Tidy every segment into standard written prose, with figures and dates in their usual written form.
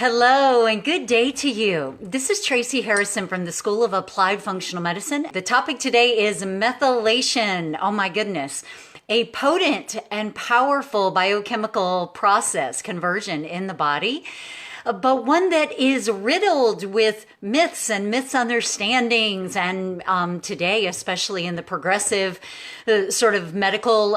Hello and good day to you. This is Tracy Harrison from the School of Applied Functional Medicine. The topic today is methylation. Oh my goodness. A potent and powerful biochemical process conversion in the body, but one that is riddled with myths and misunderstandings. And today, especially in the progressive sort of medical,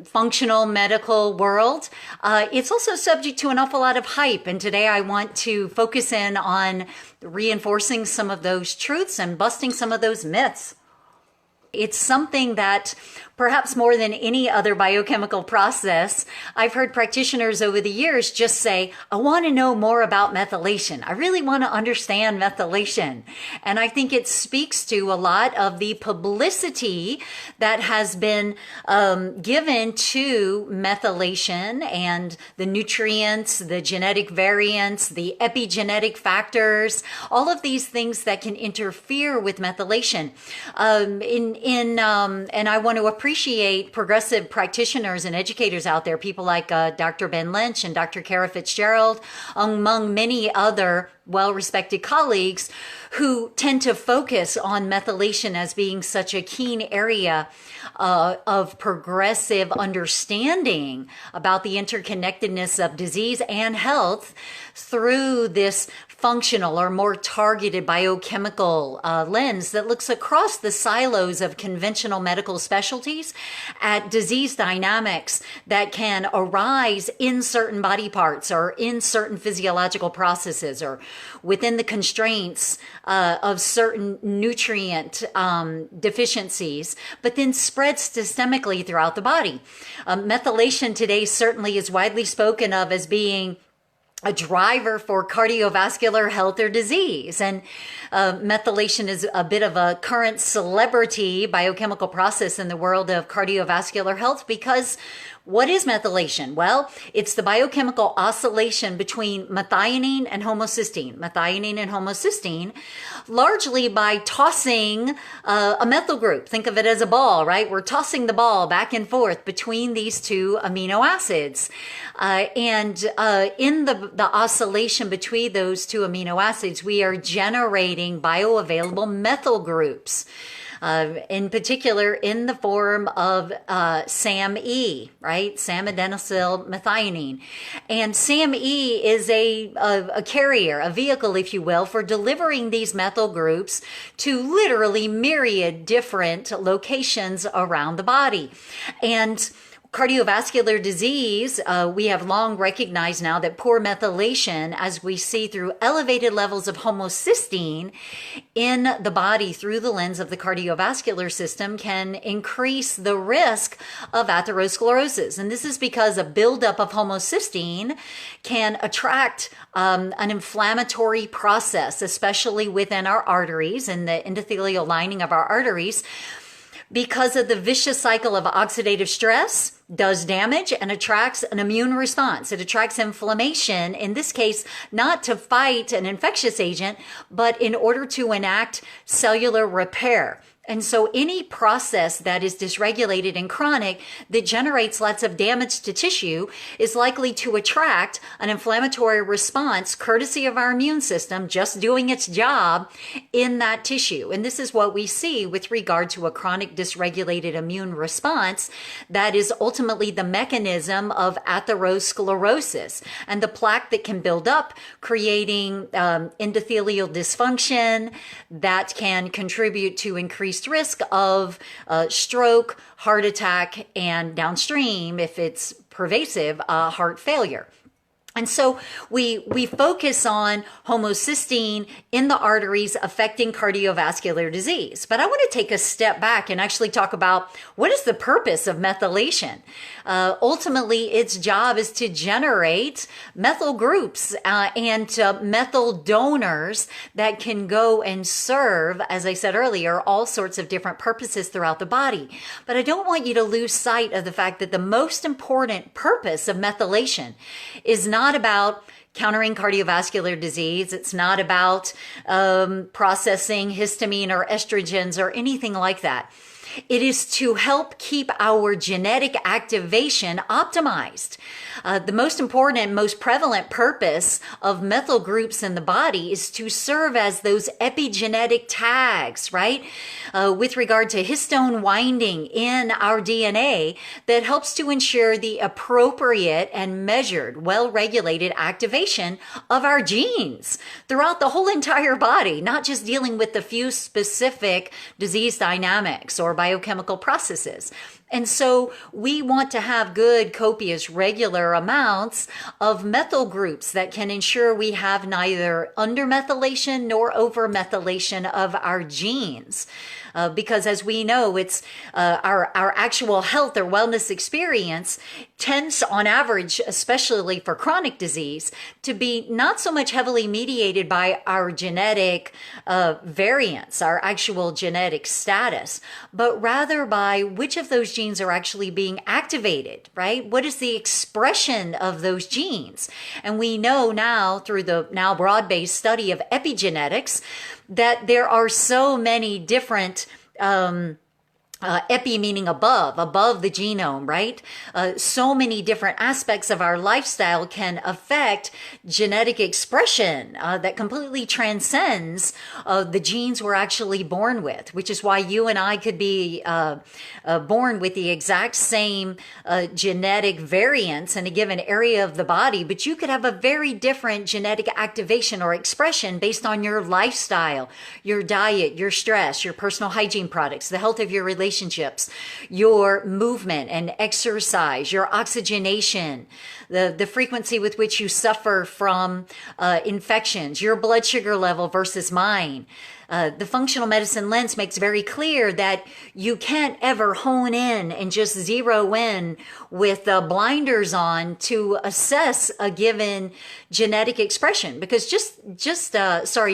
functional medical world, it's also subject to an awful lot of hype. And today I want to focus in on reinforcing some of those truths and busting some of those myths. It's something that perhaps more than any other biochemical process, I've heard practitioners over the years just say, I want to know more about methylation. I really want to understand methylation. And I think it speaks to a lot of the publicity that has been given to methylation and the nutrients, the genetic variants, the epigenetic factors, all of these things that can interfere with methylation. And I want to appreciate progressive practitioners and educators out there, people like Dr. Ben Lynch and Dr. Kara Fitzgerald, among many other well-respected colleagues who tend to focus on methylation as being such a keen area of progressive understanding about the interconnectedness of disease and health through this functional or more targeted biochemical lens that looks across the silos of conventional medical specialties at disease dynamics that can arise in certain body parts or in certain physiological processes or within the constraints of certain nutrient deficiencies, but then spread systemically throughout the body. Methylation today certainly is widely spoken of as being a driver for cardiovascular health or disease. And methylation is a bit of a current celebrity biochemical process in the world of cardiovascular health because what is methylation? Well, it's the biochemical oscillation between methionine and homocysteine, largely by tossing a methyl group. Think of it as a ball, right? We're tossing the ball back and forth between these two amino acids. In the oscillation between those two amino acids, we are generating bioavailable methyl groups. In particular, in the form of SAMe, right? Samidenosyl methionine. And SAMe is a carrier, a vehicle, if you will, for delivering these methyl groups to literally myriad different locations around the body. And cardiovascular disease, we have long recognized now that poor methylation, as we see through elevated levels of homocysteine in the body through the lens of the cardiovascular system, can increase the risk of atherosclerosis. And this is because a buildup of homocysteine can attract an inflammatory process, especially within our arteries and the endothelial lining of our arteries, because of the vicious cycle of oxidative stress does damage and attracts an immune response. It attracts inflammation, in this case, not to fight an infectious agent, but in order to enact cellular repair. And so any process that is dysregulated and chronic that generates lots of damage to tissue is likely to attract an inflammatory response courtesy of our immune system just doing its job in that tissue. And this is what we see with regard to a chronic dysregulated immune response that is ultimately the mechanism of atherosclerosis and the plaque that can build up, creating endothelial dysfunction that can contribute to increased risk of stroke, heart attack, and downstream, if it's pervasive, heart failure. And so we focus on homocysteine in the arteries affecting cardiovascular disease. But I want to take a step back and actually talk about what is the purpose of methylation. Ultimately, its job is to generate methyl groups and methyl donors that can go and serve, as I said earlier, all sorts of different purposes throughout the body. But I don't want you to lose sight of the fact that the most important purpose of methylation is not about countering cardiovascular disease. It's not about processing histamine or estrogens or anything like that. It is to help keep our genetic activation optimized. The most important and most prevalent purpose of methyl groups in the body is to serve as those epigenetic tags, right? With regard to histone winding in our DNA that helps to ensure the appropriate and measured, well-regulated activation of our genes throughout the whole entire body, not just dealing with the few specific disease dynamics or biochemical processes. And so we want to have good, copious, regular amounts of methyl groups that can ensure we have neither undermethylation nor overmethylation of our genes. Because as we know, it's our actual health or wellness experience tends on average, especially for chronic disease, to be not so much heavily mediated by our genetic variants, our actual genetic status, but rather by which of those genes are actually being activated, right? What is the expression of those genes? And we know now through the now broad-based study of epigenetics that there are so many different epi meaning above the genome, right? So many different aspects of our lifestyle can affect genetic expression that completely transcends the genes we're actually born with, which is why you and I could be born with the exact same genetic variants in a given area of the body, but you could have a very different genetic activation or expression based on your lifestyle, your diet, your stress, your personal hygiene products, the health of your relationships, your movement and exercise, your oxygenation, the frequency with which you suffer from infections, your blood sugar level versus mine. The functional medicine lens makes very clear that you can't ever hone in and just zero in with blinders on to assess a given genetic expression, because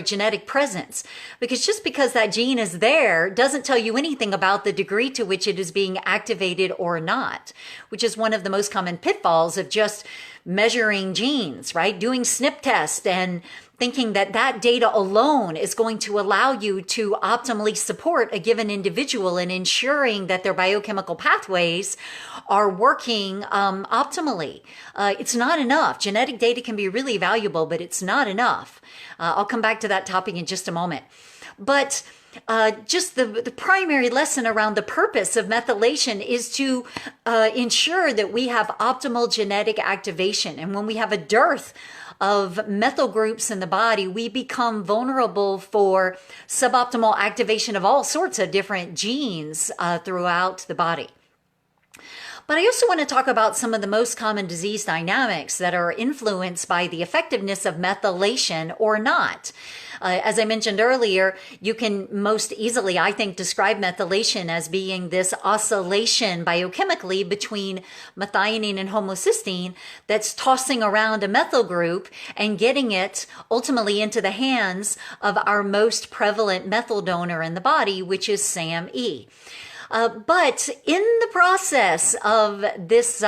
genetic presence, because just because that gene is there doesn't tell you anything about the degree to which it is being activated or not, which is one of the most common pitfalls of just measuring genes, right? Doing SNP tests and thinking that that data alone is going to allow you to optimally support a given individual in ensuring that their biochemical pathways are working optimally. It's not enough. Genetic data can be really valuable, but it's not enough. I'll come back to that topic in just a moment. But just the primary lesson around the purpose of methylation is to ensure that we have optimal genetic activation. And when we have a dearth of methyl groups in the body, we become vulnerable for suboptimal activation of all sorts of different genes throughout the body. But I also want to talk about some of the most common disease dynamics that are influenced by the effectiveness of methylation or not. As I mentioned earlier, you can most easily, I think, describe methylation as being this oscillation biochemically between methionine and homocysteine that's tossing around a methyl group and getting it ultimately into the hands of our most prevalent methyl donor in the body, which is SAMe. But in the process of this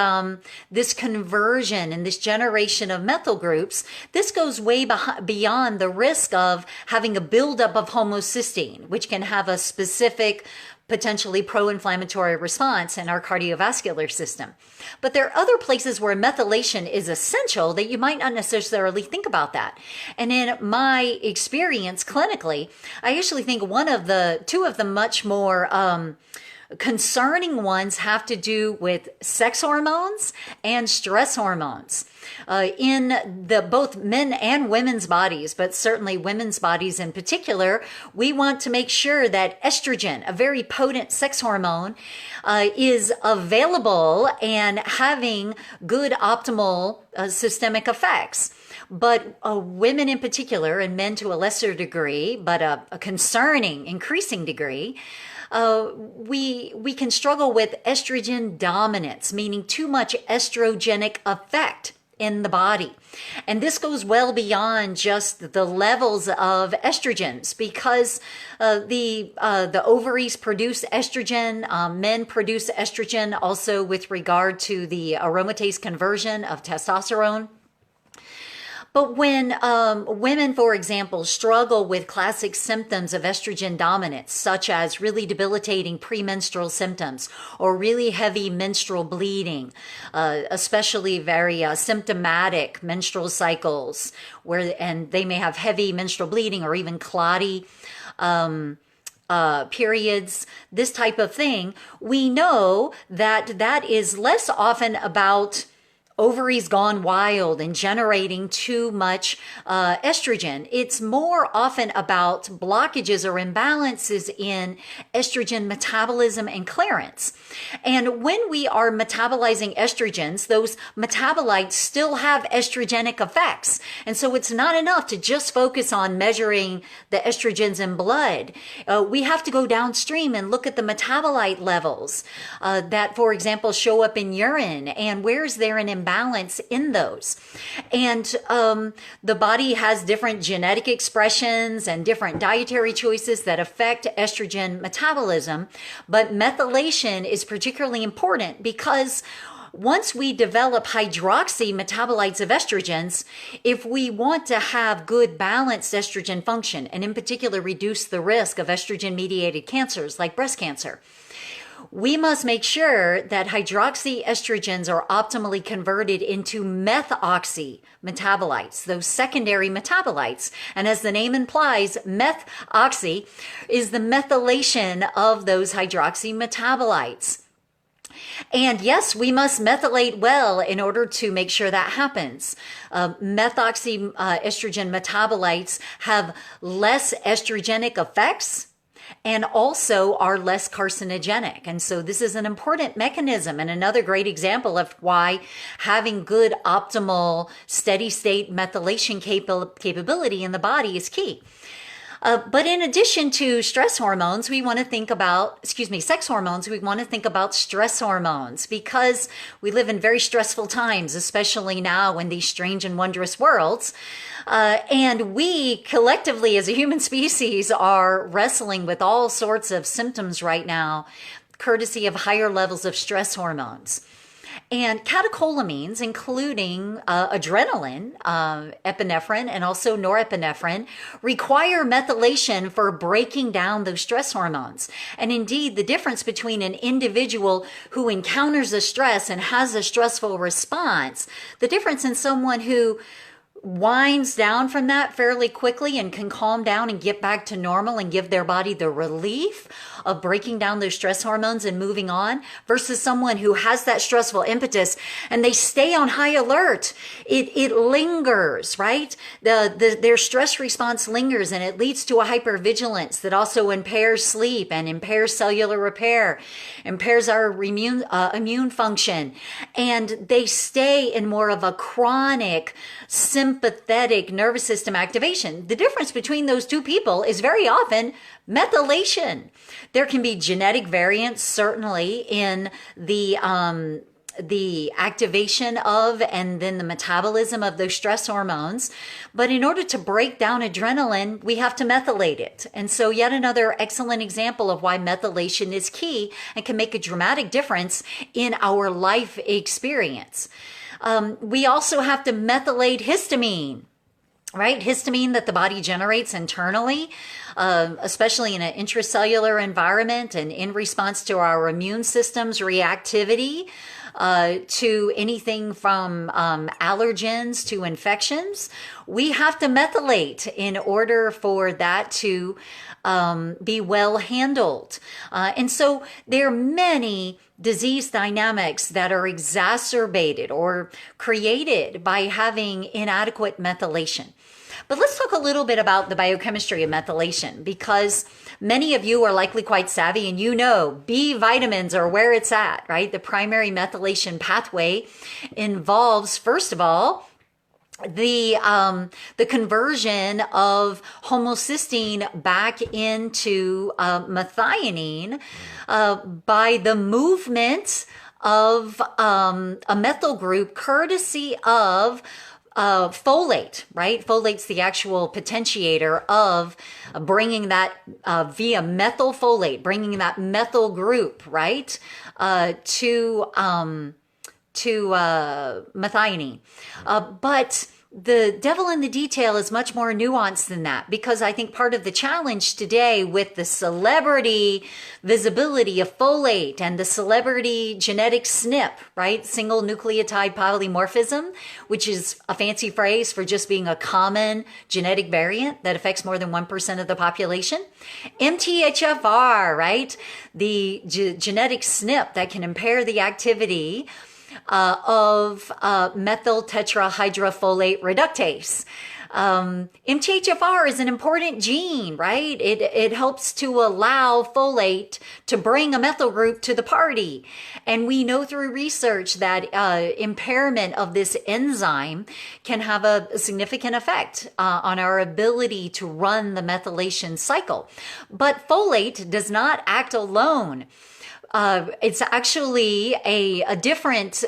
conversion and this generation of methyl groups, this goes way beyond the risk of having a buildup of homocysteine, which can have a specific potentially pro-inflammatory response in our cardiovascular system. But there are other places where methylation is essential that you might not necessarily think about that. And in my experience clinically, I actually think two of the much more concerning ones have to do with sex hormones and stress hormones. In both men and women's bodies, but certainly women's bodies in particular, we want to make sure that estrogen, a very potent sex hormone, is available and having good optimal systemic effects. But women in particular, and men to a lesser degree, but a concerning, increasing degree, we can struggle with estrogen dominance, meaning too much estrogenic effect in the body. And this goes well beyond just the levels of estrogens, because the ovaries produce estrogen, men produce estrogen also with regard to the aromatase conversion of testosterone. But when women, for example, struggle with classic symptoms of estrogen dominance, such as really debilitating premenstrual symptoms or really heavy menstrual bleeding, especially very symptomatic menstrual cycles, and they may have heavy menstrual bleeding or even clotty periods, this type of thing, we know that that is less often about ovaries gone wild and generating too much estrogen. It's more often about blockages or imbalances in estrogen metabolism and clearance. And when we are metabolizing estrogens, those metabolites still have estrogenic effects. And so it's not enough to just focus on measuring the estrogens in blood. We have to go downstream and look at the metabolite levels that, for example, show up in urine, and where is there an imbalance in those. And the body has different genetic expressions and different dietary choices that affect estrogen metabolism. But methylation is particularly important because once we develop hydroxy metabolites of estrogens, if we want to have good balanced estrogen function, and in particular reduce the risk of estrogen-mediated cancers like breast cancer, we must make sure that hydroxy estrogens are optimally converted into methoxy metabolites, those secondary metabolites. And as the name implies, methoxy is the methylation of those hydroxy metabolites. And yes, we must methylate well in order to make sure that happens. Methoxy estrogen metabolites have less estrogenic effects and also are less carcinogenic. And so this is an important mechanism and another great example of why having good optimal steady state methylation capability in the body is key. But in addition to stress hormones, we want to think about, sex hormones, we want to think about stress hormones because we live in very stressful times, especially now in these strange and wondrous worlds. And we collectively as a human species are wrestling with all sorts of symptoms right now, courtesy of higher levels of stress hormones. And catecholamines, including adrenaline, epinephrine, and also norepinephrine, require methylation for breaking down those stress hormones. And indeed, the difference between an individual who encounters a stress and has a stressful response, the difference in someone who winds down from that fairly quickly and can calm down and get back to normal and give their body the relief of breaking down those stress hormones and moving on, versus someone who has that stressful impetus and they stay on high alert. It lingers, right? Their stress response lingers, and it leads to a hypervigilance that also impairs sleep and impairs cellular repair, impairs our immune function, and they stay in more of a chronic sympathetic nervous system activation. The difference between those two people is very often methylation. There can be genetic variants, certainly, in the activation of and then the metabolism of those stress hormones. But in order to break down adrenaline, we have to methylate it. And so yet another excellent example of why methylation is key and can make a dramatic difference in our life experience. We also have to methylate histamine, right? Histamine that the body generates internally, especially in an intracellular environment and in response to our immune system's reactivity to anything from allergens to infections. We have to methylate in order for that to be well handled. And so there are many disease dynamics that are exacerbated or created by having inadequate methylation. But let's talk a little bit about the biochemistry of methylation, because many of you are likely quite savvy and you know B vitamins are where it's at, right? The primary methylation pathway involves, first of all, the conversion of homocysteine back into methionine by the movement of a methyl group courtesy of folate, right? Folate's the actual potentiator of bringing that via methylfolate, bringing that methyl group, right, to methionine. But the devil in the detail is much more nuanced than that, because I think part of the challenge today with the celebrity visibility of folate and the celebrity genetic SNP, right? Single nucleotide polymorphism, which is a fancy phrase for just being a common genetic variant that affects more than 1% of the population. MTHFR, right? The genetic SNP that can impair the activity of methyl tetrahydrofolate reductase. MTHFR is an important gene, right? It helps to allow folate to bring a methyl group to the party. And we know through research that impairment of this enzyme can have a significant effect on our ability to run the methylation cycle. But folate does not act alone. It's actually a different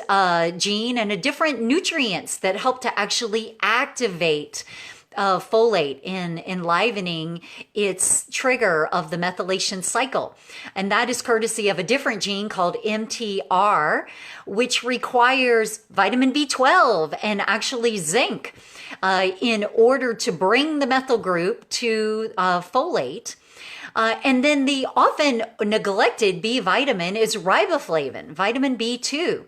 gene and a different nutrients that help to actually activate folate in enlivening its trigger of the methylation cycle. And that is courtesy of a different gene called MTR, which requires vitamin B12 and actually zinc in order to bring the methyl group to folate. And then the often neglected B vitamin is riboflavin, vitamin B2.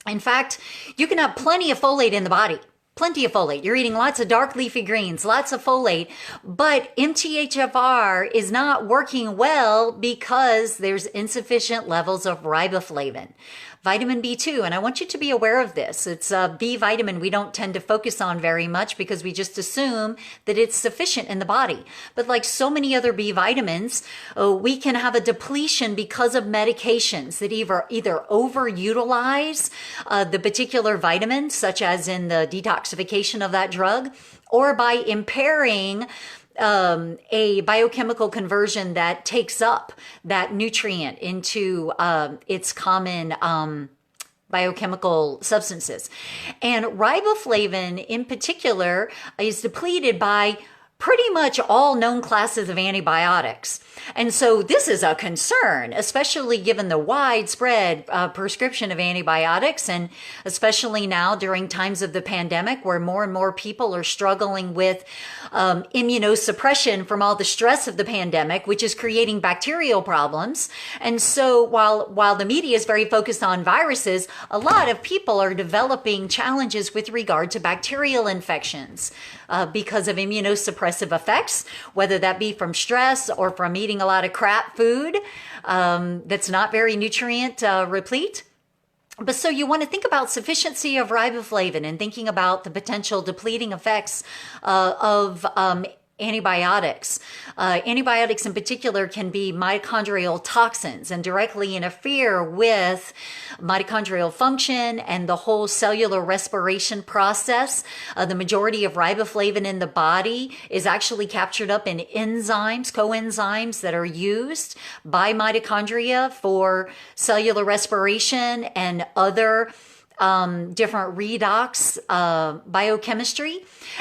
In fact, you can have plenty of folate in the body. Plenty of folate. You're eating lots of dark leafy greens, lots of folate, but MTHFR is not working well because there's insufficient levels of riboflavin. Vitamin B2, and I want you to be aware of this. It's a B vitamin we don't tend to focus on very much because we just assume that it's sufficient in the body. But like so many other B vitamins, we can have a depletion because of medications that either overutilize the particular vitamin, such as in the detoxification of that drug, or by impairing a biochemical conversion that takes up that nutrient into its common biochemical substances. And riboflavin in particular is depleted by pretty much all known classes of antibiotics. And so this is a concern, especially given the widespread prescription of antibiotics, and especially now during times of the pandemic where more and more people are struggling with immunosuppression from all the stress of the pandemic, which is creating bacterial problems. And so while the media is very focused on viruses, a lot of people are developing challenges with regard to bacterial infections because of immunosuppressive effects, whether that be from stress or from eating a lot of crap food that's not very nutrient replete. But so you want to think about sufficiency of riboflavin and thinking about the potential depleting effects of antibiotics. Antibiotics in particular can be mitochondrial toxins and directly interfere with mitochondrial function and the whole cellular respiration process. The majority of riboflavin in the body is actually captured up in enzymes, coenzymes that are used by mitochondria for cellular respiration and other different redox biochemistry.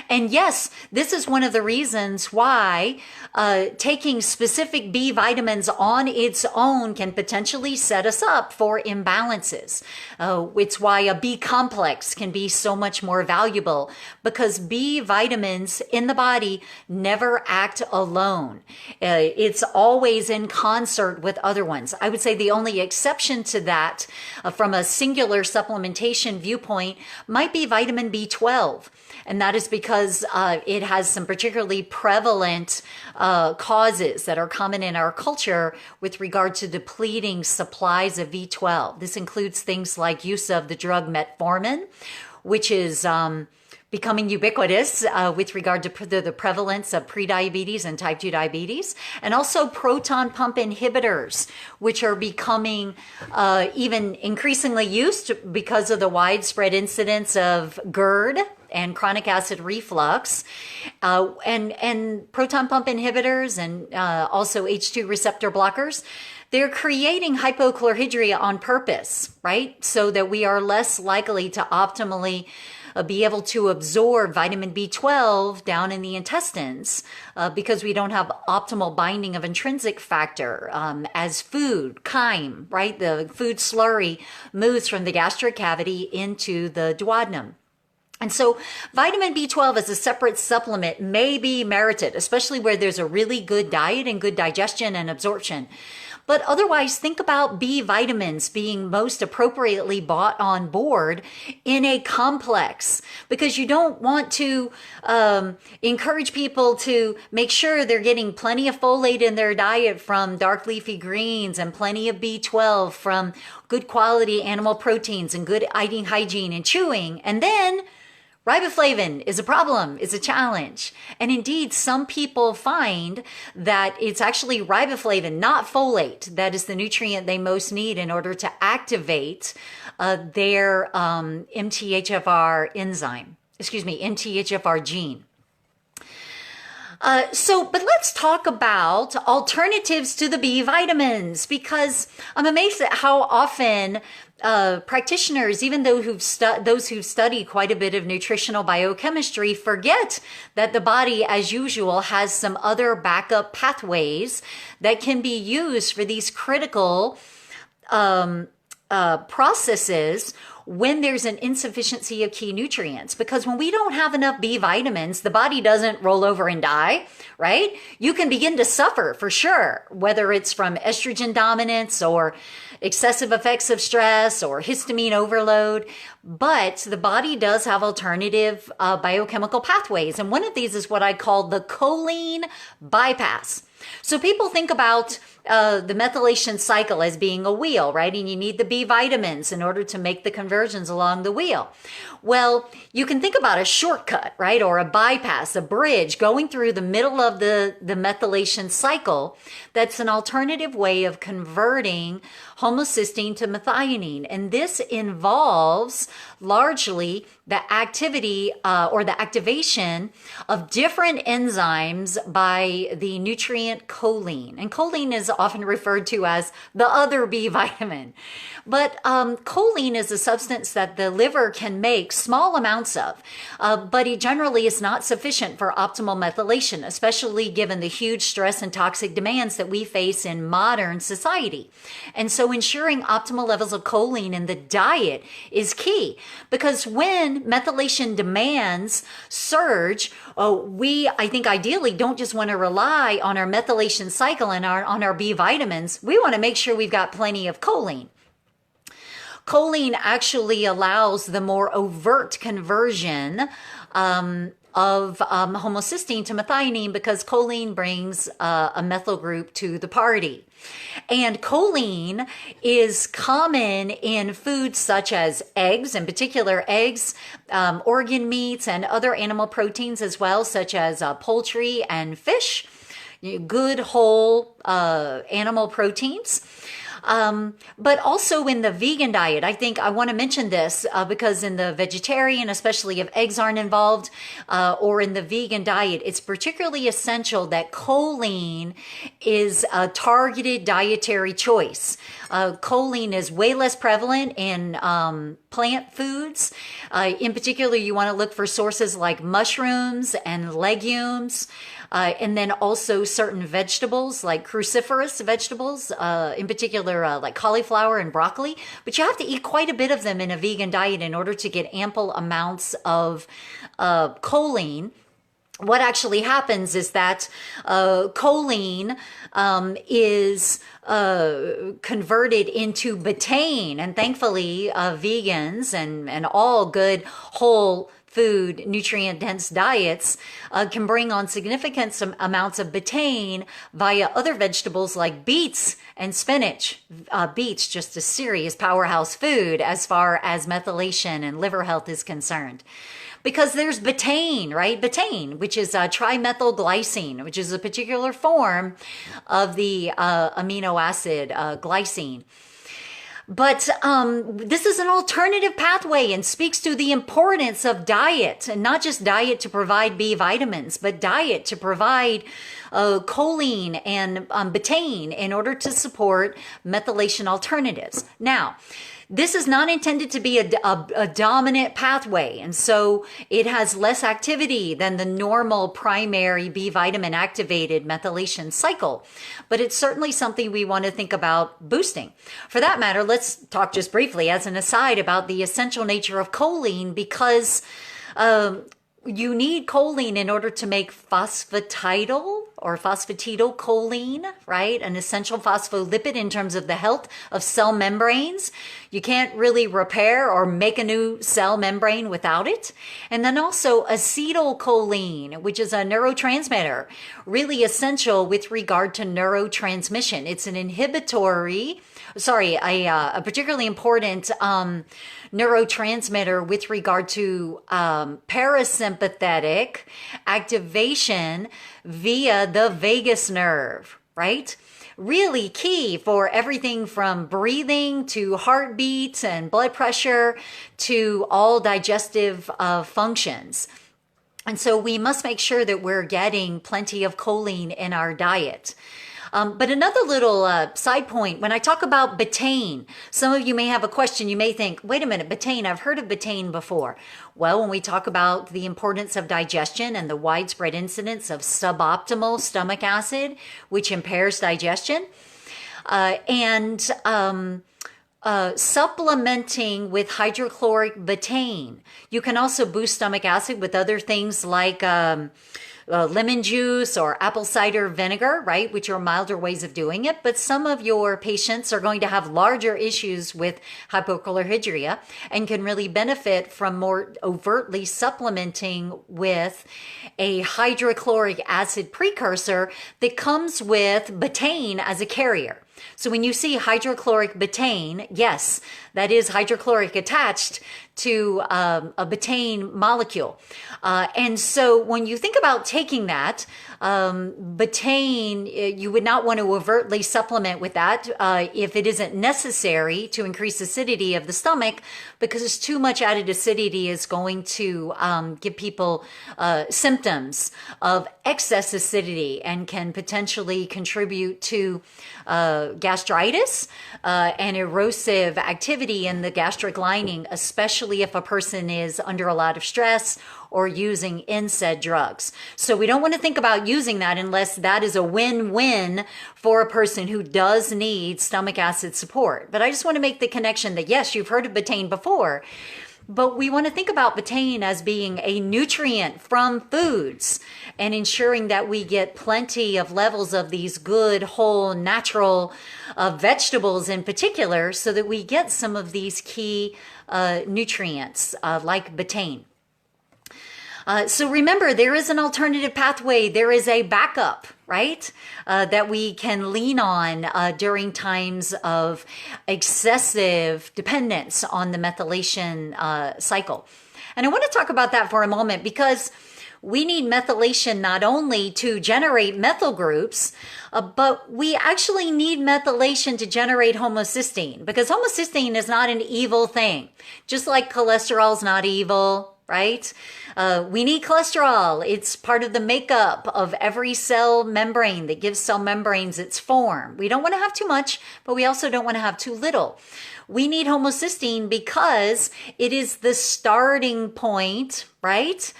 And yes, this is one of the reasons why taking specific B vitamins on its own can potentially set us up for imbalances. It's why a B complex can be so much more valuable, because B vitamins in the body never act alone. It's always in concert with other ones. I would say the only exception to that from a singular supplementation viewpoint might be vitamin B12. And that is because it has some particularly prevalent causes that are common in our culture with regard to depleting supplies of B12. This includes things like use of the drug metformin, which is becoming ubiquitous with regard to the prevalence of prediabetes and type 2 diabetes, and also proton pump inhibitors, which are becoming even increasingly used because of the widespread incidence of GERD and chronic acid reflux, and proton pump inhibitors and also H2 receptor blockers. They're creating hypochlorhydria on purpose, right? So that we are less likely to optimally be able to absorb vitamin B12 down in the intestines because we don't have optimal binding of intrinsic factor as food, chyme, right? The food slurry moves from the gastric cavity into the duodenum. And so vitamin B12 as a separate supplement may be merited, especially where there's a really good diet and good digestion and absorption. But otherwise, think about B vitamins being most appropriately bought on board in a complex, because you don't want to encourage people to make sure they're getting plenty of folate in their diet from dark leafy greens and plenty of B12 from good quality animal proteins and good eating hygiene and chewing. And then riboflavin is a problem, is a challenge. And indeed, some people find that it's actually riboflavin, not folate, that is the nutrient they most need in order to activate their MTHFR MTHFR gene. But let's talk about alternatives to the B vitamins, because I'm amazed at how often practitioners, even those who've studied quite a bit of nutritional biochemistry, forget that the body, as usual, has some other backup pathways that can be used for these critical processes when there's an insufficiency of key nutrients. Because when we don't have enough B vitamins, the body doesn't roll over and die, right? You can begin to suffer for sure, whether it's from estrogen dominance or excessive effects of stress or histamine overload. But the body does have alternative biochemical pathways. And one of these is what I call the choline bypass. So people think about the methylation cycle as being a wheel, right? And you need the B vitamins in order to make the conversions along the wheel. Well, you can think about a shortcut, right? Or a bypass, a bridge going through the middle of the methylation cycle. That's an alternative way of converting homocysteine to methionine. And this involves largely the activity or the activation of different enzymes by the nutrient choline. And choline is often referred to as the other B vitamin. But choline is a substance that the liver can make small amounts of, but it generally is not sufficient for optimal methylation, especially given the huge stress and toxic demands that we face in modern society. And so ensuring optimal levels of choline in the diet is key, because when methylation demands surge, I think ideally don't just want to rely on our methylation cycle and on our B vitamins. We want to make sure we've got plenty of choline. Choline actually allows the more overt conversion of homocysteine to methionine, because choline brings a methyl group to the party. And choline is common in foods such as eggs, in particular eggs, organ meats, and other animal proteins as well, such as poultry and fish, good whole animal proteins. But also in the vegan diet, I think I want to mention this because in the vegetarian, especially if eggs aren't involved, or in the vegan diet, it's particularly essential that choline is a targeted dietary choice. Choline is way less prevalent in plant foods. In particular, you want to look for sources like mushrooms and legumes. And then also certain vegetables like cruciferous vegetables, in particular like cauliflower and broccoli. But you have to eat quite a bit of them in a vegan diet in order to get ample amounts of choline. What actually happens is that choline is converted into betaine, and thankfully vegans and all good whole food, nutrient-dense diets can bring on significant amounts of betaine via other vegetables like beets and spinach. Beets, just a serious powerhouse food as far as methylation and liver health is concerned. Because there's betaine, right? Betaine, which is trimethylglycine, which is a particular form of the amino acid glycine. But this is an alternative pathway and speaks to the importance of diet, and not just diet to provide B vitamins, but diet to provide choline and betaine in order to support methylation alternatives. Now, this is not intended to be a dominant pathway, and so it has less activity than the normal primary B vitamin activated methylation cycle, but it's certainly something we want to think about boosting. For that matter, let's talk just briefly as an aside about the essential nature of choline, because You need choline in order to make phosphatidylcholine, right? An essential phospholipid in terms of the health of cell membranes. You can't really repair or make a new cell membrane without it. And then also acetylcholine, which is a neurotransmitter, really essential with regard to neurotransmission. It's an a particularly important neurotransmitter with regard to parasympathetic activation via the vagus nerve, right? Really key for everything from breathing to heartbeats and blood pressure to all digestive functions. And so we must make sure that we're getting plenty of choline in our diet. But another little side point, when I talk about betaine, some of you may have a question. You may think, wait a minute, betaine, I've heard of betaine before. Well, when we talk about the importance of digestion and the widespread incidence of suboptimal stomach acid, which impairs digestion, supplementing with hydrochloric betaine. You can also boost stomach acid with other things like lemon juice or apple cider vinegar, right, which are milder ways of doing it. But some of your patients are going to have larger issues with hypochlorhydria and can really benefit from more overtly supplementing with a hydrochloric acid precursor that comes with betaine as a carrier. So when you see hydrochloric betaine, yes, that is hydrochloric attached to a betaine molecule. And so when you think about taking that, betaine, you would not want to overtly supplement with that if it isn't necessary to increase acidity of the stomach, because too much added acidity is going to give people symptoms of excess acidity and can potentially contribute to gastritis and erosive activity in the gastric lining, especially if a person is under a lot of stress or using NSAID drugs. So we don't want to think about using that unless that is a win-win for a person who does need stomach acid support. But I just want to make the connection that, yes, you've heard of betaine before, but we want to think about betaine as being a nutrient from foods and ensuring that we get plenty of levels of these good, whole, natural vegetables in particular, so that we get some of these key nutrients like betaine. So remember, there is an alternative pathway. There is a backup, right, that we can lean on during times of excessive dependence on the methylation cycle. And I want to talk about that for a moment, because we need methylation not only to generate methyl groups, but we actually need methylation to generate homocysteine, because homocysteine is not an evil thing. Just like cholesterol is not evil, right? We need cholesterol. It's part of the makeup of every cell membrane that gives cell membranes its form. We don't want to have too much, but we also don't want to have too little. We need homocysteine because it is the starting point, right,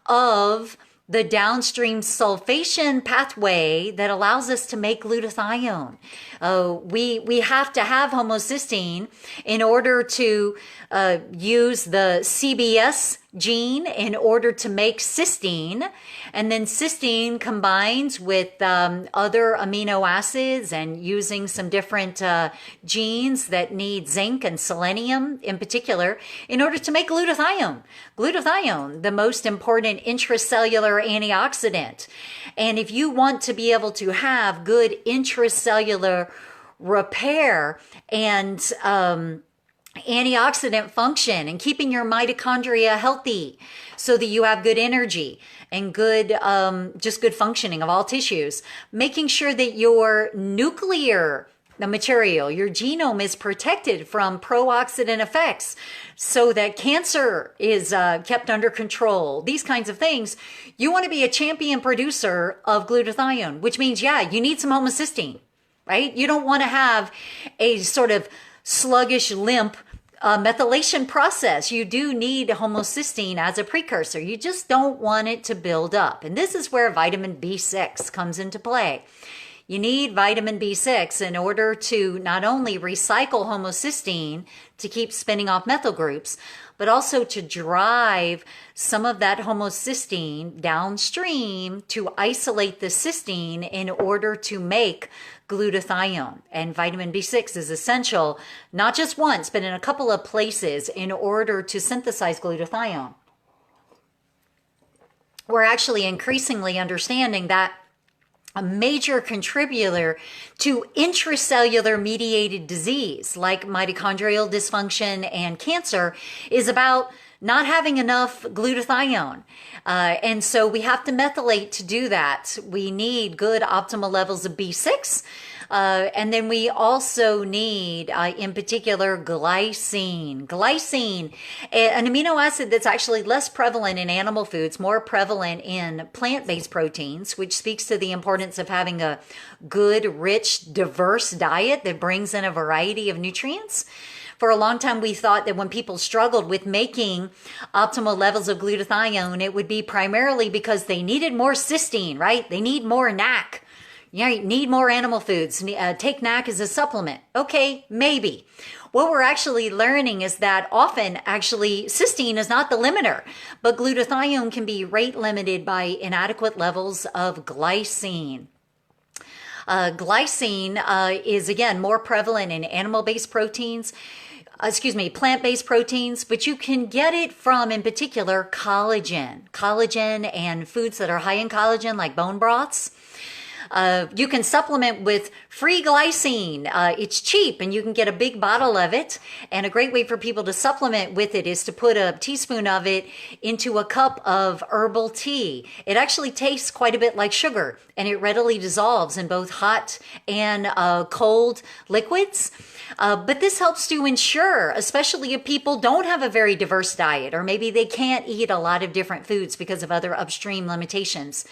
of the downstream sulfation pathway that allows us to make glutathione. We have to have homocysteine in order to use the CBS gene in order to make cysteine, and then cysteine combines with other amino acids and using some different genes that need zinc and selenium in particular in order to make glutathione. Glutathione, the most important intracellular antioxidant. And if you want to be able to have good intracellular repair and antioxidant function and keeping your mitochondria healthy so that you have good energy and good, just good functioning of all tissues, making sure that your nuclear material, your genome, is protected from pro-oxidant effects so that cancer is kept under control, these kinds of things. You want to be a champion producer of glutathione, which means, yeah, you need some homocysteine, right? You don't want to have a sort of sluggish, limp methylation process. You do need homocysteine as a precursor. You just don't want it to build up. And this is where vitamin B6 comes into play. You need vitamin B6 in order to not only recycle homocysteine to keep spinning off methyl groups, but also to drive some of that homocysteine downstream to isolate the cysteine in order to make glutathione. And vitamin B6 is essential, not just once, but in a couple of places in order to synthesize glutathione. We're actually increasingly understanding that a major contributor to intracellular mediated disease like mitochondrial dysfunction and cancer is about not having enough glutathione. And so we have to methylate to do that. We need good optimal levels of B6. And then we also need, in particular, glycine. Glycine, an amino acid that's actually less prevalent in animal foods, more prevalent in plant-based proteins, which speaks to the importance of having a good, rich, diverse diet that brings in a variety of nutrients. For a long time, we thought that when people struggled with making optimal levels of glutathione, it would be primarily because they needed more cysteine, right? They need more NAC. You need more animal foods. Take NAC as a supplement. Okay, maybe. What we're actually learning is that often actually cysteine is not the limiter, but glutathione can be rate limited by inadequate levels of glycine. Glycine is, again, more prevalent in animal-based proteins. Plant-based proteins, but you can get it from, in particular, collagen and foods that are high in collagen, like bone broths. You can supplement with free glycine. It's cheap and you can get a big bottle of it. And a great way for people to supplement with it is to put a teaspoon of it into a cup of herbal tea. It actually tastes quite a bit like sugar and it readily dissolves in both hot and cold liquids. But this helps to ensure, especially if people don't have a very diverse diet, or maybe they can't eat a lot of different foods because of other upstream limitations.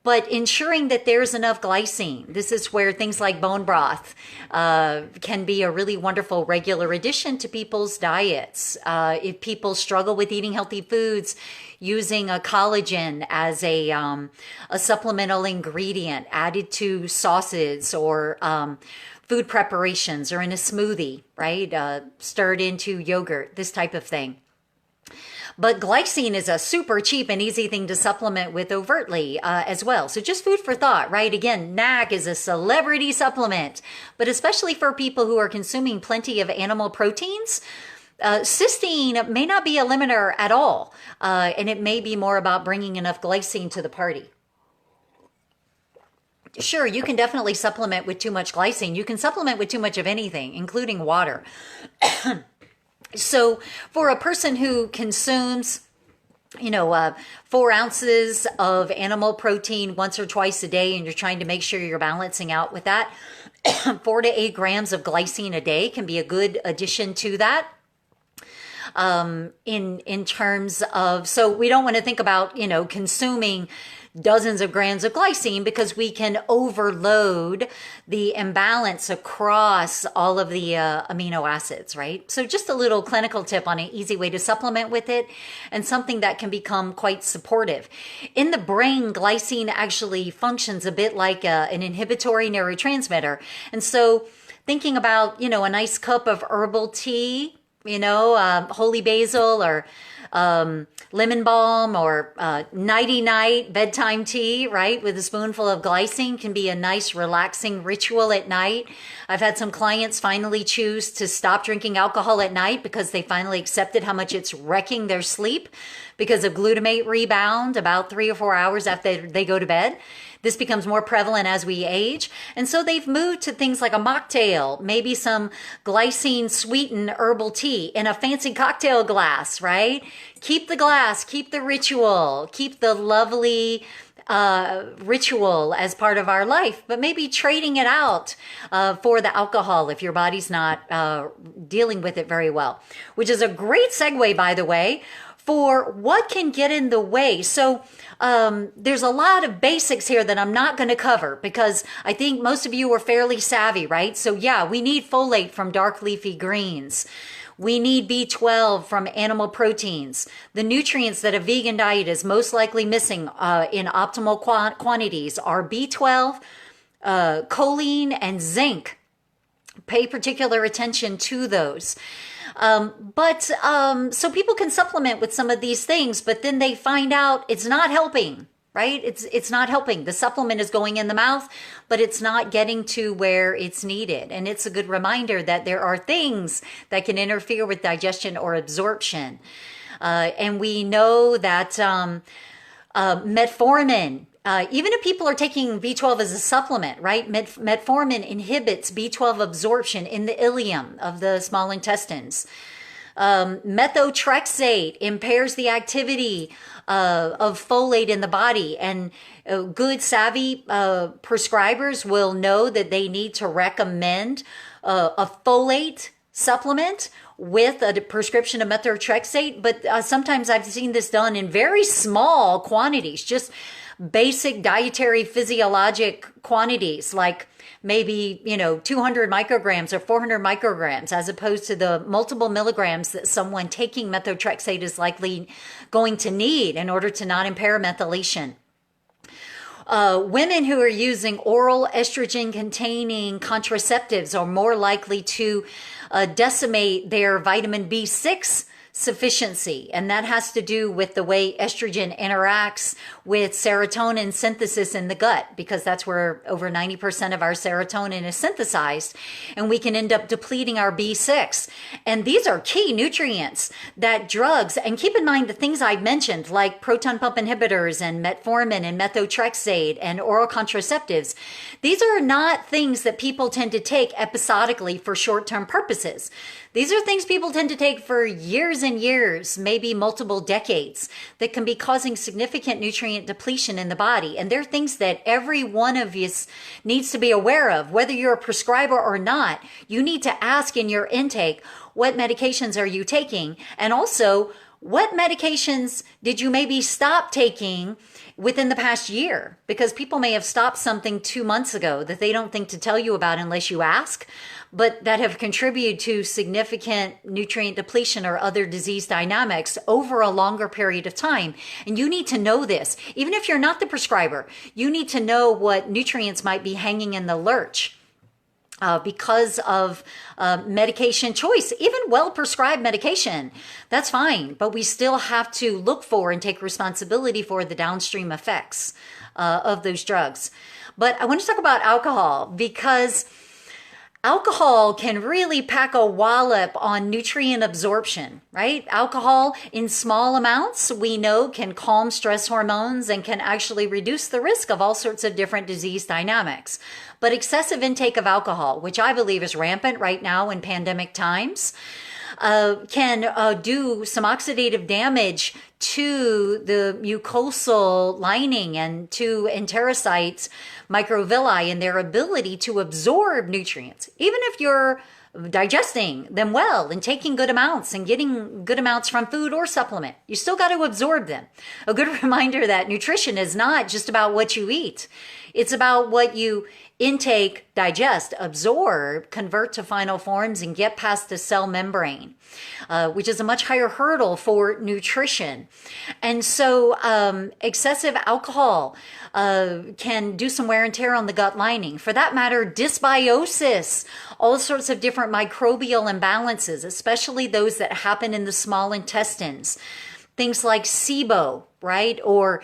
But ensuring that there's enough glycine. This is where things like bone broth can be a really wonderful regular addition to people's diets. If people struggle with eating healthy foods, using a collagen as a supplemental ingredient added to sauces or food preparations or in a smoothie, right? Stirred into yogurt, this type of thing. But glycine is a super cheap and easy thing to supplement with overtly as well. So just food for thought, right? Again, NAC is a celebrity supplement, but especially for people who are consuming plenty of animal proteins, cysteine may not be a limiter at all. And it may be more about bringing enough glycine to the party. Sure, you can definitely supplement with too much glycine. You can supplement with too much of anything, including water. So for a person who consumes, 4 ounces of animal protein once or twice a day, and you're trying to make sure you're balancing out with that, 4 to 8 grams of glycine a day can be a good addition to that. In terms of, so we don't want to think about, consuming dozens of grams of glycine because we can overload the imbalance across all of the amino acids, right? So just a little clinical tip on an easy way to supplement with it and something that can become quite supportive. In the brain, glycine actually functions a bit like an inhibitory neurotransmitter. And so thinking about, a nice cup of herbal tea, holy basil or lemon balm or nighty-night bedtime tea, right, with a spoonful of glycine can be a nice relaxing ritual at night. I've had some clients finally choose to stop drinking alcohol at night because they finally accepted how much it's wrecking their sleep because of glutamate rebound about 3 or 4 hours after they go to bed. This becomes more prevalent as we age. And so they've moved to things like a mocktail, maybe some glycine sweetened herbal tea in a fancy cocktail glass, right? Keep the glass, keep the ritual, keep the lovely ritual as part of our life, but maybe trading it out for the alcohol if your body's not dealing with it very well, which is a great segue, by the way, for what can get in the way. So there's a lot of basics here that I'm not going to cover because I think most of you are fairly savvy, right? So yeah, we need folate from dark leafy greens. We need B12 from animal proteins. The nutrients that a vegan diet is most likely missing in optimal quantities are B12, choline, and zinc. Pay particular attention to those. So people can supplement with some of these things, but then they find out it's not helping, right? It's not helping. The supplement is going in the mouth, but it's not getting to where it's needed. And it's a good reminder that there are things that can interfere with digestion or absorption. And we know that metformin, even if people are taking B12 as a supplement, right? Metformin inhibits B12 absorption in the ileum of the small intestines. Methotrexate impairs the activity of folate in the body, and good savvy prescribers will know that they need to recommend a folate supplement with a prescription of methotrexate. But sometimes I've seen this done in very small quantities, just basic dietary physiologic quantities, like maybe 200 micrograms or 400 micrograms, as opposed to the multiple milligrams that someone taking methotrexate is likely going to need in order to not impair methylation. Women who are using oral estrogen containing contraceptives are more likely to decimate their vitamin B6 sufficiency. And that has to do with the way estrogen interacts with serotonin synthesis in the gut, because that's where over 90% of our serotonin is synthesized. And we can end up depleting our B6. And these are key nutrients that drugs, and keep in mind the things I mentioned, like proton pump inhibitors and metformin and methotrexate and oral contraceptives. These are not things that people tend to take episodically for short-term purposes. These are things people tend to take for years and years, maybe multiple decades, that can be causing significant nutrient depletion in the body. And they're things that every one of us needs to be aware of. Whether you're a prescriber or not, you need to ask in your intake, what medications are you taking? And also, what medications did you maybe stop taking within the past year? Because people may have stopped something 2 months ago that they don't think to tell you about unless you ask, but that have contributed to significant nutrient depletion or other disease dynamics over a longer period of time. And you need to know this. Even if you're not the prescriber, you need to know what nutrients might be hanging in the lurch. Because of medication choice, even well-prescribed medication, that's fine. But we still have to look for and take responsibility for the downstream effects of those drugs. But I want to talk about alcohol, because alcohol can really pack a wallop on nutrient absorption, right? Alcohol in small amounts, we know, can calm stress hormones and can actually reduce the risk of all sorts of different disease dynamics. But excessive intake of alcohol, which I believe is rampant right now in pandemic times, can do some oxidative damage to the mucosal lining and to enterocytes, microvilli, and their ability to absorb nutrients. Even if you're digesting them well and taking good amounts and getting good amounts from food or supplement, you still got to absorb them. A good reminder that nutrition is not just about what you eat. It's about what you intake, digest, absorb, convert to final forms, and get past the cell membrane, which is a much higher hurdle for nutrition. And so excessive alcohol can do some wear and tear on the gut lining. For that matter, dysbiosis, all sorts of different microbial imbalances, especially those that happen in the small intestines. Things like SIBO, right? Or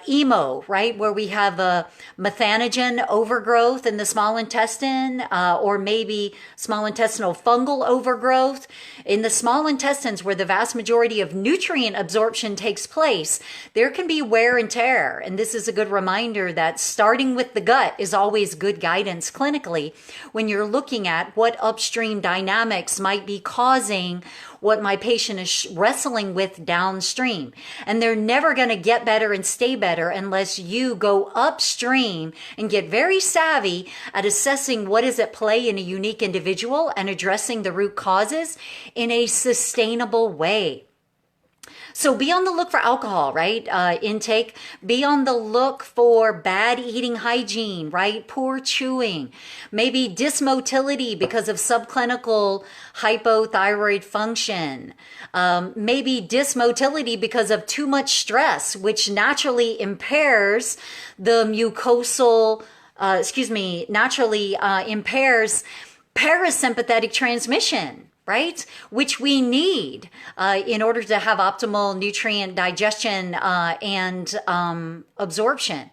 EMO, right? Where we have a methanogen overgrowth in the small intestine, or maybe small intestinal fungal overgrowth. In the small intestines, where the vast majority of nutrient absorption takes place, there can be wear and tear. And this is a good reminder that starting with the gut is always good guidance clinically when you're looking at what upstream dynamics might be causing what my patient is wrestling with downstream. And they're never going to get better and stay better unless you go upstream and get very savvy at assessing what is at play in a unique individual and addressing the root causes in a sustainable way. So be on the look for alcohol, right? Intake. Be on the look for bad eating hygiene, right? Poor chewing. Maybe dysmotility because of subclinical hypothyroid function. Maybe dysmotility because of too much stress, which naturally impairs the mucosal, impairs parasympathetic transmission, right? Which we need in order to have optimal nutrient digestion and absorption.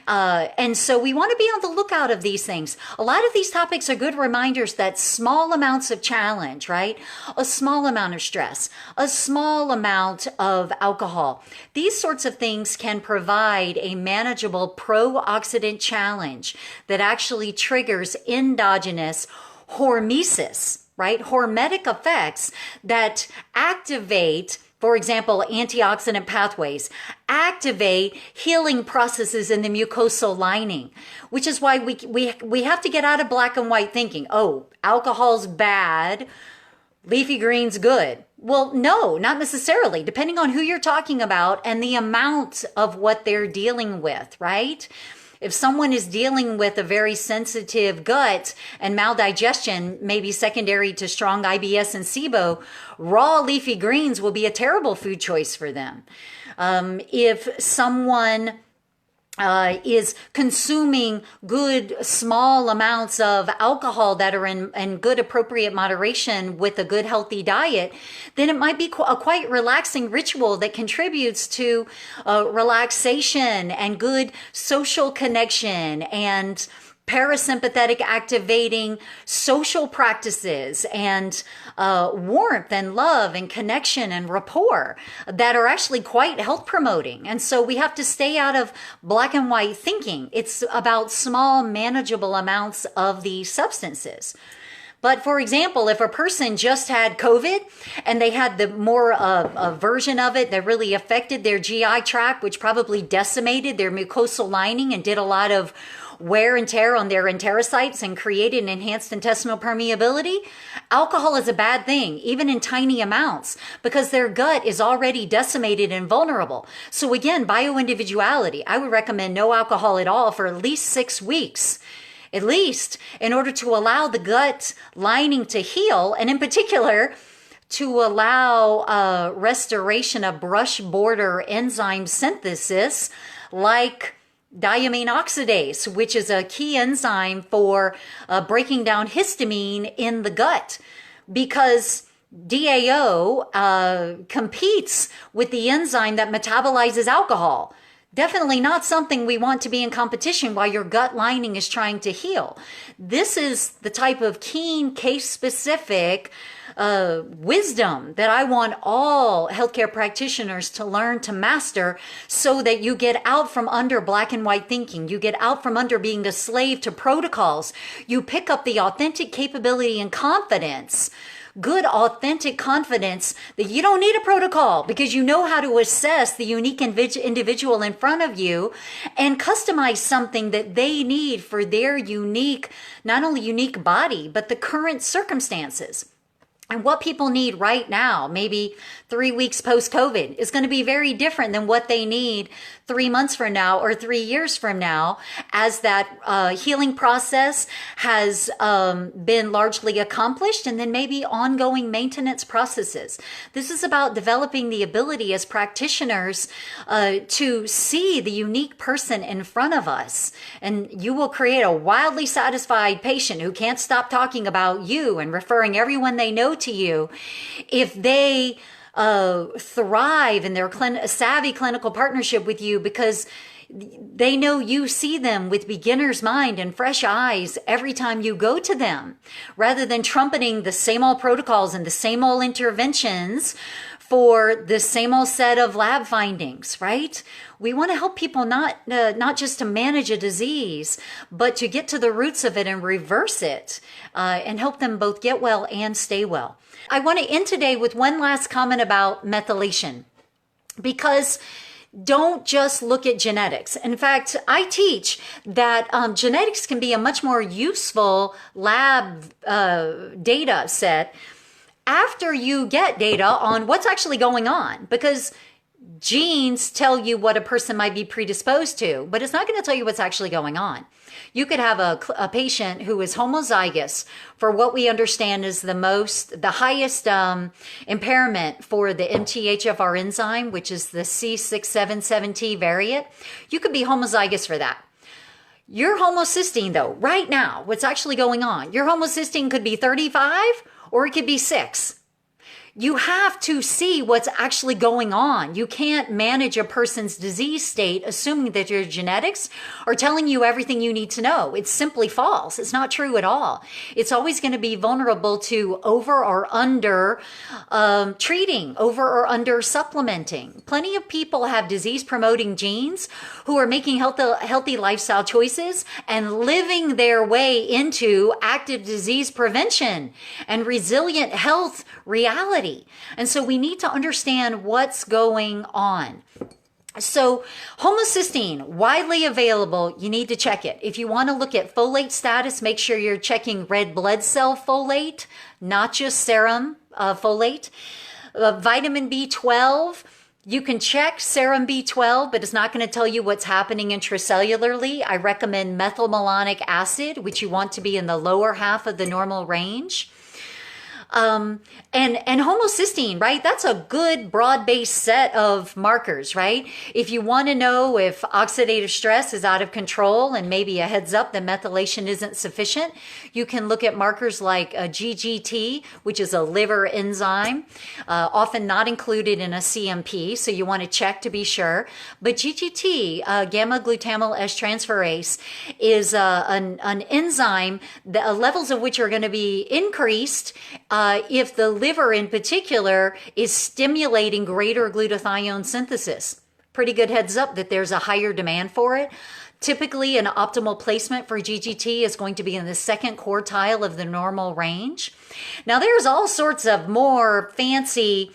And so we want to be on the lookout of these things. A lot of these topics are good reminders that small amounts of challenge, right? A small amount of stress, a small amount of alcohol. These sorts of things can provide a manageable pro-oxidant challenge that actually triggers endogenous hormesis, right? Hormetic effects that activate, for example, antioxidant pathways, activate healing processes in the mucosal lining, which is why we have to get out of black and white thinking. Oh, alcohol's bad, leafy green's good. Well, no, not necessarily, depending on who you're talking about and the amount of what they're dealing with, right? If someone is dealing with a very sensitive gut and maldigestion, maybe secondary to strong IBS and SIBO, raw leafy greens will be a terrible food choice for them. If someone is consuming good small amounts of alcohol that are in good appropriate moderation with a good healthy diet, then it might be a quite relaxing ritual that contributes to relaxation and good social connection and parasympathetic activating social practices and warmth and love and connection and rapport that are actually quite health promoting. And so we have to stay out of black and white thinking. It's about small manageable amounts of these substances. But for example, if a person just had COVID and they had the more a version of it that really affected their GI tract, which probably decimated their mucosal lining and did a lot of wear and tear on their enterocytes and created enhanced intestinal permeability, alcohol is a bad thing, even in tiny amounts, because their gut is already decimated and vulnerable. So again, bioindividuality, I would recommend no alcohol at all for at least 6 weeks. At least in order to allow the gut lining to heal, and in particular, to allow restoration of brush border enzyme synthesis like diamine oxidase, which is a key enzyme for breaking down histamine in the gut, because DAO competes with the enzyme that metabolizes alcohol. Definitely not something we want to be in competition while your gut lining is trying to heal. This is the type of keen case-specific wisdom that I want all healthcare practitioners to learn to master so that you get out from under black and white thinking. You get out from under being a slave to protocols. You pick up the authentic capability and confidence, good, authentic confidence that you don't need a protocol because you know how to assess the unique individual in front of you and customize something that they need for their unique, not only unique body, but the current circumstances. And what people need right now, maybe 3 weeks post-COVID, is going to be very different than what they need 3 months from now or 3 years from now, as that healing process has been largely accomplished, and then maybe ongoing maintenance processes. This is about developing the ability as practitioners to see the unique person in front of us. And you will create a wildly satisfied patient who can't stop talking about you and referring everyone they know to you if they thrive in their savvy clinical partnership with you, because they know you see them with beginner's mind and fresh eyes every time you go to them, rather than trumpeting the same old protocols and the same old interventions for the same old set of lab findings, right? We want to help people not just to manage a disease, but to get to the roots of it and reverse it and help them both get well and stay well. I want to end today with one last comment about methylation, because don't just look at genetics. In fact, I teach that genetics can be a much more useful lab data set after you get data on what's actually going on, because genes tell you what a person might be predisposed to, but it's not going to tell you what's actually going on. You could have a patient who is homozygous for what we understand is the highest impairment for the MTHFR enzyme, which is the C677T variant. You could be homozygous for that. Your homocysteine, though, right now, what's actually going on, your homocysteine could be 35 or it could be 6. You have to see what's actually going on. You can't manage a person's disease state assuming that your genetics are telling you everything you need to know. It's simply false. It's not true at all. It's always going to be vulnerable to over or under treating, over or under supplementing. Plenty of people have disease-promoting genes who are making healthy lifestyle choices and living their way into active disease prevention and resilient health reality. And so we need to understand what's going on. So homocysteine, widely available, you need to check it. If you want to look at folate status, make sure you're checking red blood cell folate, not just serum folate. Vitamin B12, you can check serum B12, but it's not going to tell you what's happening intracellularly. I recommend methylmalonic acid, which you want to be in the lower half of the normal range. And homocysteine, right? That's a good broad-based set of markers, right? If you want to know if oxidative stress is out of control and maybe a heads up that methylation isn't sufficient, you can look at markers like GGT, which is a liver enzyme, often not included in a CMP, so you want to check to be sure. But GGT, gamma-glutamyl S-transferase, is an enzyme, the levels of which are going to be increased if the liver in particular is stimulating greater glutathione synthesis. Pretty good heads up that there's a higher demand for it. Typically, an optimal placement for GGT is going to be in the second quartile of the normal range. Now, there's all sorts of more fancy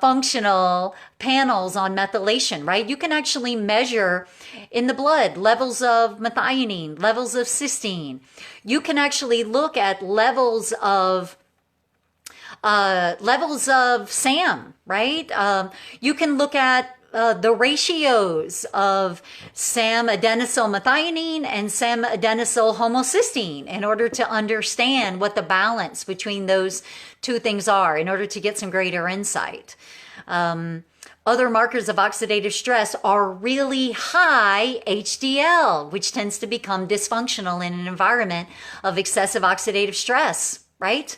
functional panels on methylation, right? You can actually measure in the blood levels of methionine, levels of cysteine. You can actually look at levels of SAM, right? You can look at the ratios of SAM adenosyl methionine and SAM adenosyl homocysteine in order to understand what the balance between those two things are in order to get some greater insight. Other markers of oxidative stress are really high HDL, which tends to become dysfunctional in an environment of excessive oxidative stress, right?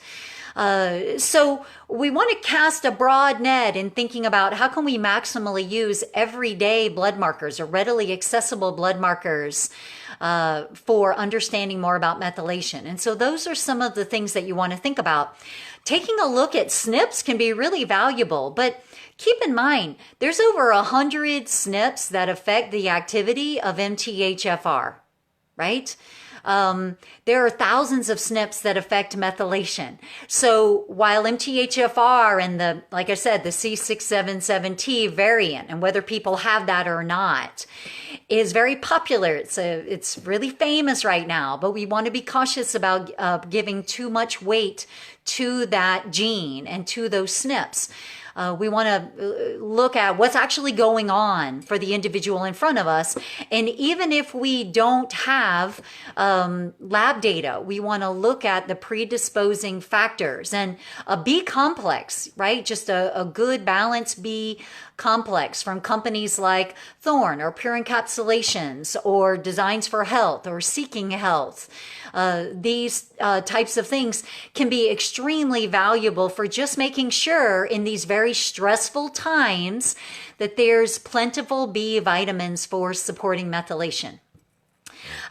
So we want to cast a broad net in thinking about how can we maximally use everyday blood markers or readily accessible blood markers for understanding more about methylation. And so those are some of the things that you want to think about. Taking a look at SNPs can be really valuable, but keep in mind, there's over 100 SNPs that affect the activity of MTHFR, right? There are thousands of SNPs that affect methylation. So while MTHFR and like I said, the C677T variant, and whether people have that or not, is very popular. It's really famous right now, but we want to be cautious about giving too much weight to that gene and to those SNPs. We want to look at what's actually going on for the individual in front of us. And even if we don't have lab data, we want to look at the predisposing factors. And a B complex, right? Just a good balanced B complex from companies like Thorne or Pure Encapsulations or Designs for Health or Seeking Health. These types of things can be extremely valuable for just making sure in these very stressful times that there's plentiful B vitamins for supporting methylation.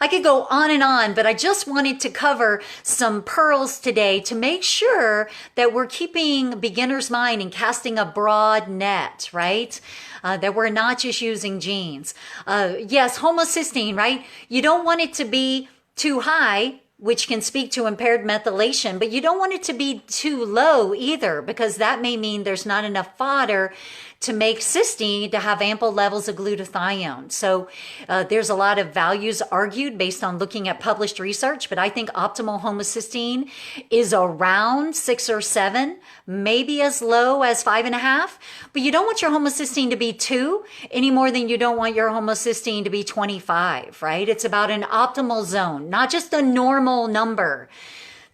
I could go on, but I just wanted to cover some pearls today to make sure that we're keeping beginner's mind and casting a broad net, right? That we're not just using genes. Yes, homocysteine, right? You don't want it to be too high, which can speak to impaired methylation, but you don't want it to be too low either, because that may mean there's not enough fodder to make cysteine to have ample levels of glutathione. So there's a lot of values argued based on looking at published research, but I think optimal homocysteine is around 6 or 7, maybe as low as 5.5. But you don't want your homocysteine to be 2 any more than you don't want your homocysteine to be 25, right? It's about an optimal zone, not just a normal number.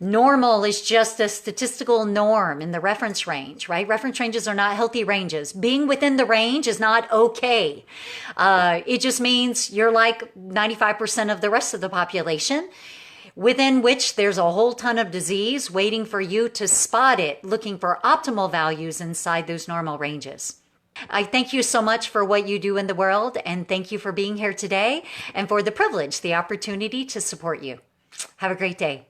Normal is just a statistical norm in the reference range, right? Reference ranges are not healthy ranges. Being within the range is not okay. It just means you're like 95% of the rest of the population, within which there's a whole ton of disease waiting for you to spot it, looking for optimal values inside those normal ranges. I thank you so much for what you do in the world, and thank you for being here today and for the privilege, the opportunity to support you. Have a great day.